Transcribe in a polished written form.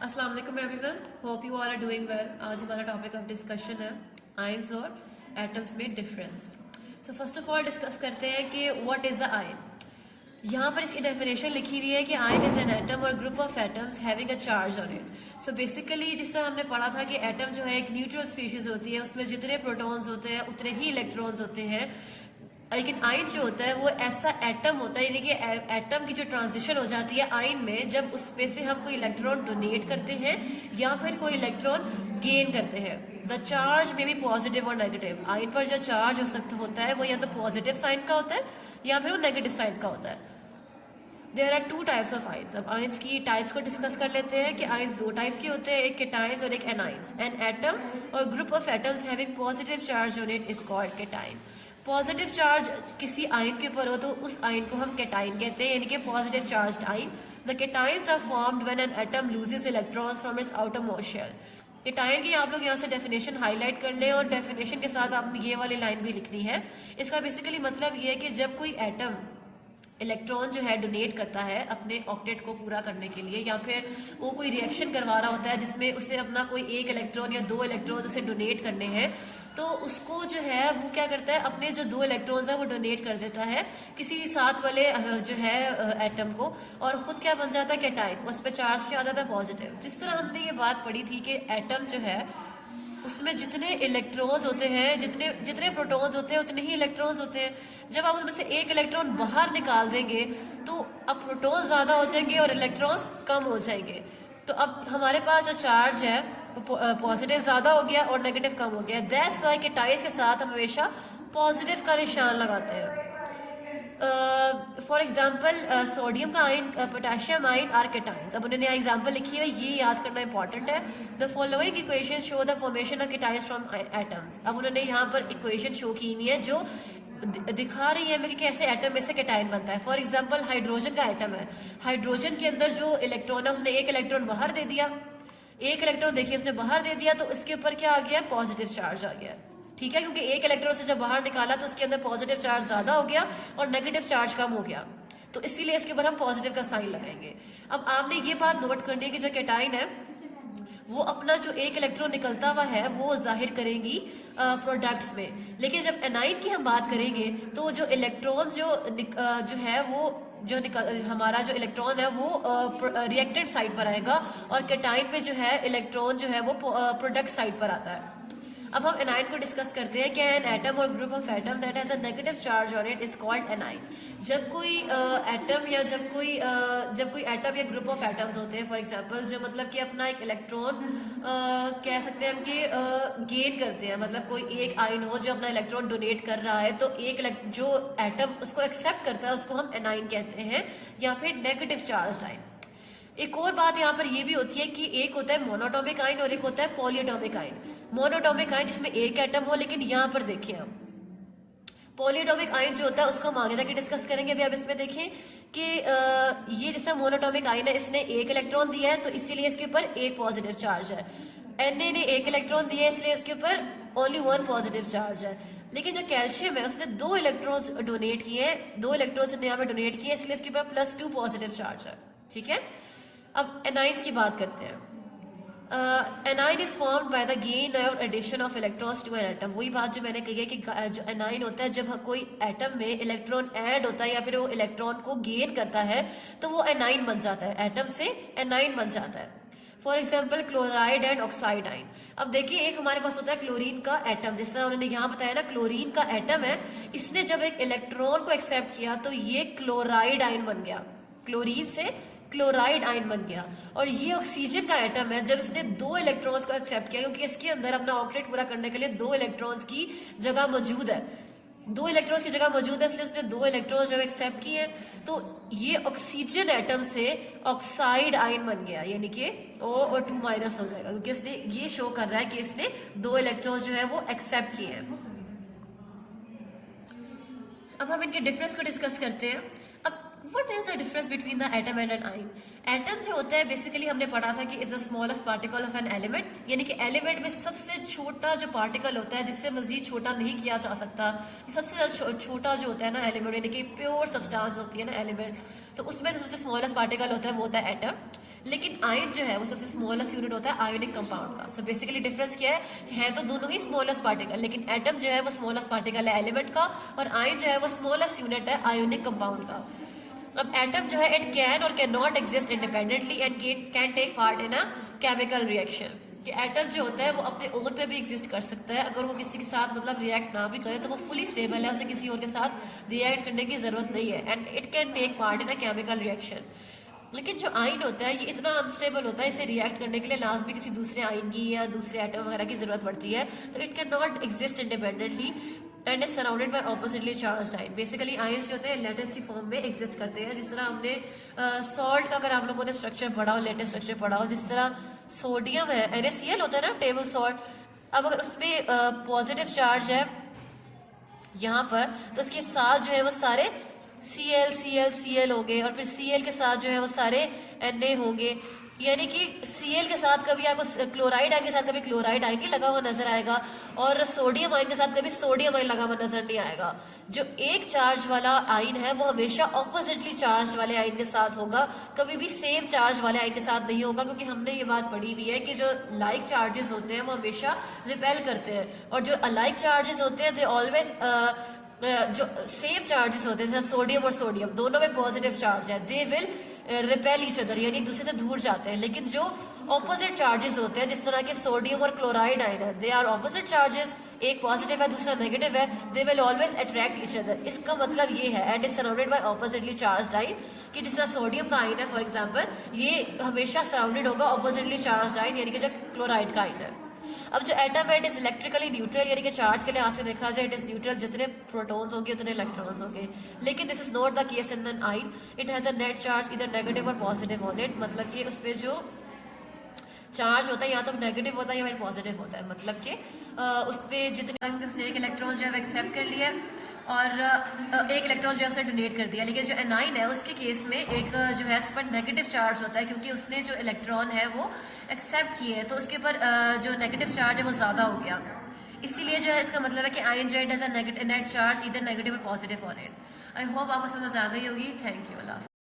अस्सलाम वालेकुम everyone, hope you all are doing well. आज हमारा टॉपिक ऑफ डिस्कशन है आयंस और एटम्स में difference. So first of all discuss करते हैं कि व्हाट इज़ द आयन। यहाँ पर इसकी डेफिनेशन लिखी हुई है कि आयन इज एन एटम और group of atoms having a charge on it. So basically जिस तरह हमने पढ़ा था कि एटम जो है एक न्यूट्रल स्पीशीज होती है, उसमें जितने प्रोटॉन्स होते हैं उतने ही इलेक्ट्रॉन्स होते हैं। लेकिन आयन जो होता है वो ऐसा एटम होता है, यानी कि एटम की जो ट्रांजिशन हो जाती है आयन में, जब उसमें से हम कोई इलेक्ट्रॉन डोनेट करते हैं या फिर कोई इलेक्ट्रॉन गेन करते हैं। द चार्ज में भी पॉजिटिव और नेगेटिव। आयन पर जो चार्ज हो सकता होता है वो या तो पॉजिटिव साइन का होता है या फिर वो नेगेटिव साइन का होता है। There are two types of ions. अब आयंस की टाइप्स को डिस्कस कर लेते हैं कि आयंस दो टाइप्स के होते हैं, एक केटायंस और एक एनायंस। एन एटम और group of atoms having positive charge on it is called cation. Positive charge किसी आयन के ऊपर हो तो उस आयन को हम केटायन कहते हैं, यानी कि positive charged ion. The cations are formed when an atom loses electrons from its outermost shell. Cation की आप लोग यहाँ से डेफिनेशन हाईलाइट कर लें और डेफिनेशन के साथ आपने ये वाली लाइन भी लिखनी है। इसका बेसिकली मतलब ये है कि जब कोई एटम इलेक्ट्रॉन जो है डोनेट करता है अपने ऑक्टेट को पूरा करने के लिए, या फिर वो कोई रिएक्शन करवा रहा होता है जिसमें उसे अपना कोई एक इलेक्ट्रॉन या दो इलेक्ट्रॉन उसे डोनेट करने हैं, तो उसको जो है वो क्या करता है, अपने जो दो इलेक्ट्रॉन्स है वो डोनेट कर देता है किसी साथ वाले जो है एटम को, और खुद क्या बन जाता है केटायन। उस पर चार्ज क्या आ जाता है पॉजिटिव। जिस तरह हमने ये बात पढ़ी थी कि एटम जो है उसमें जितने इलेक्ट्रॉन्स होते हैं, जितने प्रोटॉन्स होते हैं उतने ही इलेक्ट्रॉन्स होते हैं। जब आप उसमें से एक इलेक्ट्रॉन बाहर निकाल देंगे तो अब प्रोटॉन्स ज़्यादा हो जाएंगे और इलेक्ट्रॉन्स कम हो जाएंगे। तो अब हमारे पास जो चार्ज है वो पॉजिटिव ज़्यादा हो गया और नेगेटिव कम हो गया। दैट्स वाई के टाइज के साथ हम हमेशा पॉजिटिव का निशान लगाते हैं। फॉर एग्जाम्पल सोडियम का ion, potassium ion are cations. अब उन्होंने एग्जाम्पल लिखी है, ये याद करना इंपॉर्टेंट है। The following equation show the formation of cations from atoms. अब उन्होंने यहाँ पर इक्वेशन शो की हुई है जो दिखा रही है कि कैसे एटम में से केटायन बनता है। फॉर एग्जाम्पल हाइड्रोजन का एटम है, हाइड्रोजन के अंदर जो इलेक्ट्रॉन है उसने एक इलेक्ट्रॉन बाहर दे दिया, एक इलेक्ट्रॉन देखिए उसने बाहर दे दिया, तो इसके ऊपर क्या आ गया, पॉजिटिव चार्ज आ गया। ठीक है, क्योंकि एक इलेक्ट्रॉन से जब बाहर निकाला तो उसके अंदर पॉजिटिव चार्ज ज्यादा हो गया और नेगेटिव चार्ज कम हो गया, तो इसीलिए इसके ऊपर हम पॉजिटिव का साइन लगाएंगे। अब आपने ये बात नोट करनी है कि जो केटायन है वो अपना जो एक इलेक्ट्रॉन निकलता हुआ है वो जाहिर करेंगी प्रोडक्ट्स में। लेकिन जब एनाइन की हम बात करेंगे तो जो इलेक्ट्रॉन जो है वो हमारा जो इलेक्ट्रॉन है वो रिएक्टेड साइड पर आएगा और केटायन पे जो है इलेक्ट्रॉन जो है वो प्रोडक्ट साइड पर आता है। अब हम एनाइन को डिस्कस करते हैं कि एन एटम और group of atom that has a negative charge on it is called A9. जब कोई एटम या जब कोई एटम या ग्रुप ऑफ एटम्स होते हैं, फॉर एग्जांपल जो मतलब कि अपना एक इलेक्ट्रॉन कह सकते हैं हम कि गेन करते हैं, मतलब कोई एक आयन हो जो अपना इलेक्ट्रॉन डोनेट कर रहा है, तो एक जो एटम उसको एक्सेप्ट करता है उसको हम एनाइन कहते हैं या फिर नेगेटिव चार्ज आयन। एक और बात यहाँ पर यह भी होती है कि एक होता है मोनोटॉमिक आयन और एक होता है पॉलीएटॉमिक आयन। मोनोटॉमिक आयन जिसमें एक एटम हो, लेकिन यहाँ पर देखिए हम पॉलीएटॉमिक आयन जो होता है उसको हम आगे जाके डिस्कस करेंगे। अभी आप इसमें देखिए कि ये जैसा मोनोटॉमिक आयन है, इसने एक इलेक्ट्रॉन दिया है तो इसीलिए इसके ऊपर एक पॉजिटिव चार्ज है। Na ने एक इलेक्ट्रॉन दिया है इसलिए इसके ऊपर ओनली वन पॉजिटिव चार्ज है। लेकिन जो कैल्शियम है उसने दो इलेक्ट्रॉन्स डोनेट किए हैं, दो इलेक्ट्रॉन्स ने यहाँ पर डोनेट किए इसलिए इसके ऊपर +2 पॉजिटिव चार्ज है। ठीक है, अब एनाइंस की बात करते हैं। Anion is formed by the gain or addition of electrons to an atom. वही बात जो मैंने कही है कि जो एनाइन होता है जब कोई एटम में इलेक्ट्रॉन ऐड होता है या फिर वो इलेक्ट्रॉन को गेन करता है तो वो एनाइन बन जाता है, एटम से एनाइन बन जाता है। For example chloride and oxide ion. अब देखिए एक हमारे पास होता है क्लोरीन का एटम, जिस तरह उन्होंने यहाँ बताया ना, क्लोरीन का एटम है, इसने जब एक इलेक्ट्रॉन को एक्सेप्ट किया तो ये क्लोराइड आयन बन गया, क्लोरीन से क्लोराइड आयन बन गया। और ये ऑक्सीजन का एटम है, जब इसने दो इलेक्ट्रॉन्स को एक्सेप्ट किया, क्योंकि इसके अंदर अपना ऑक्टेट पूरा करने के लिए दो इलेक्ट्रॉन्स की जगह मौजूद है, दो इलेक्ट्रॉन्स की जगह मौजूद है, इसलिए उसने दो इलेक्ट्रॉन्स जब एक्सेप्ट किए तो ये ऑक्सीजन एटम से ऑक्साइड आयन बन गया, यानी कि O और 2 माइनस हो जाएगा, क्योंकि इसने ये शो कर रहा है कि इसने दो इलेक्ट्रॉन्स जो है वो एक्सेप्ट किए हैं। अब हम इनके डिफरेंस को डिस्कस करते हैं। अब what is the difference between the atom and an ion. Atom जो होता है बेसिकली हमने पढ़ा था कि is the smallest particle of an element, यानी कि एलिमेंट में सबसे छोटा जो पार्टिकल होता है जिससे मजीद छोटा नहीं किया जा सकता, सबसे ज्यादा छोटा जो होता है ना एलिमेंट, यानी कि प्योर सब्सटेंस होती है ना एलिमेंट, तो उसमें जो सबसे स्मॉलेस्ट पार्टिकल होता है वो होता है एटम। लेकिन आयन जो है वो सबसे स्मॉलेस्ट यूनिट होता है आयोनिक कंपाउंड का। सो बेसिकली डिफरेंस क्या है तो दोनों ही स्मॉलेस्ट पार्टिकल, लेकिन एटम जो है वो स्मॉलेस्ट पार्टिकल है एलिमेंट का, और आयन जो है वो स्मॉलेस्ट यूनिट है आयोनिक कंपाउंड का। अब एटम जो है इट कैन और can not exist independently and can take part in a chemical reaction. कि एटम जो होता है वो अपने ओन पे भी एग्जिस्ट कर सकता है, अगर वो किसी के साथ मतलब रिएक्ट ना भी करे तो वो फुली स्टेबल है, उसे किसी और के साथ रिएक्ट करने की जरूरत नहीं है, and it can take part in a chemical reaction. लेकिन जो आयन होता है ये इतना अनस्टेबल होता है, इसे रिएक्ट करने के लिए लास्ट में किसी दूसरे आयन की या दूसरे एटम वगैरह की जरूरत पड़ती है, तो it can not exist independently and is surrounded by oppositely charged ion. Basically ions जो होते हैं लेटेस की फॉर्म में एग्जिस्ट करते हैं, जिस तरह हमने सॉल्ट का अगर आप लोगों ने स्ट्रक्चर पढ़ा हो, लेटेस्ट स्ट्रक्चर पढ़ा हो, जिस तरह सोडियम है NaCl होता है ना टेबल सॉल्ट, अब अगर उसमें पॉजिटिव चार्ज है यहाँ पर तो उसके साथ जो है वो सारे Cl होंगे, और फिर Cl के साथ जो है वो सारे Na होंगे, यानी कि Cl के साथ कभी आपको क्लोराइड आयन के साथ कभी क्लोराइड आयन लगा हुआ नजर आएगा, और सोडियम आयन के साथ कभी सोडियम आयन लगा हुआ नजर नहीं आएगा। जो एक चार्ज वाला आयन है वो हमेशा ऑपोजिटली चार्ज वाले आयन के साथ होगा, कभी भी सेम चार्ज वाले आयन के साथ नहीं होगा, क्योंकि हमने ये बात पढ़ी हुई है कि जो लाइक चार्जेस होते हैं वो हमेशा रिपेल करते हैं, और जो अलाइक चार्जेस होते हैं दे ऑलवेज जो सेम चार्जेस होते हैं जैसे सोडियम और सोडियम दोनों में पॉजिटिव चार्ज है, they will repel each other, यानी एक दूसरे से दूर जाते हैं। लेकिन जो ऑपोजिट चार्जेस होते हैं जिस तरह के सोडियम और क्लोराइड आयन है, दे आर ऑपोजिट चार्जेस, एक पॉजिटिव है दूसरा नेगेटिव है, they will always attract each other. इसका मतलब ये है and is surrounded by oppositely charged ion, कि जिस तरह सोडियम का आयन है फॉर एग्जांपल, ये हमेशा सराउंडेड होगा ऑपोजिटली चार्ज्ड आयन, यानी कि जो क्लोराइड का आयन है। अब जो एटम है इट इज इलेक्ट्रिकली न्यूट्रल, यानी कि चार्ज के लिहाज से देखा जाए इट इज न्यूट्रल, जितने प्रोटॉन्स होंगे उतने इलेक्ट्रॉन्स होंगे। लेकिन this is not the case in an ion, it has a net charge इधर नेगेटिव और पॉजिटिव ऑन इट, मतलब कि उसमें जो चार्ज होता है या तो नेगेटिव होता है या फिर पॉजिटिव होता है, मतलब कि उस पर जितने उसने एक इलेक्ट्रॉन जो है एक्सेप्ट कर लिया और एक इलेक्ट्रॉन जो है उसने डोनेट कर दिया। लेकिन जो एनाइन है उसके केस में एक जो है उस पर नेगेटिव चार्ज होता है, क्योंकि उसने जो इलेक्ट्रॉन है वो एक्सेप्ट किए हैं, तो उसके ऊपर जो नेगेटिव चार्ज है वो ज़्यादा हो गया। इसीलिए जो है इसका मतलब है कि आयन जो है डज अ नेट चार्ज इधर नेगेटिव और positive on it. I hope आपको समझ आ गई होगी। Thank you. अल्लाह।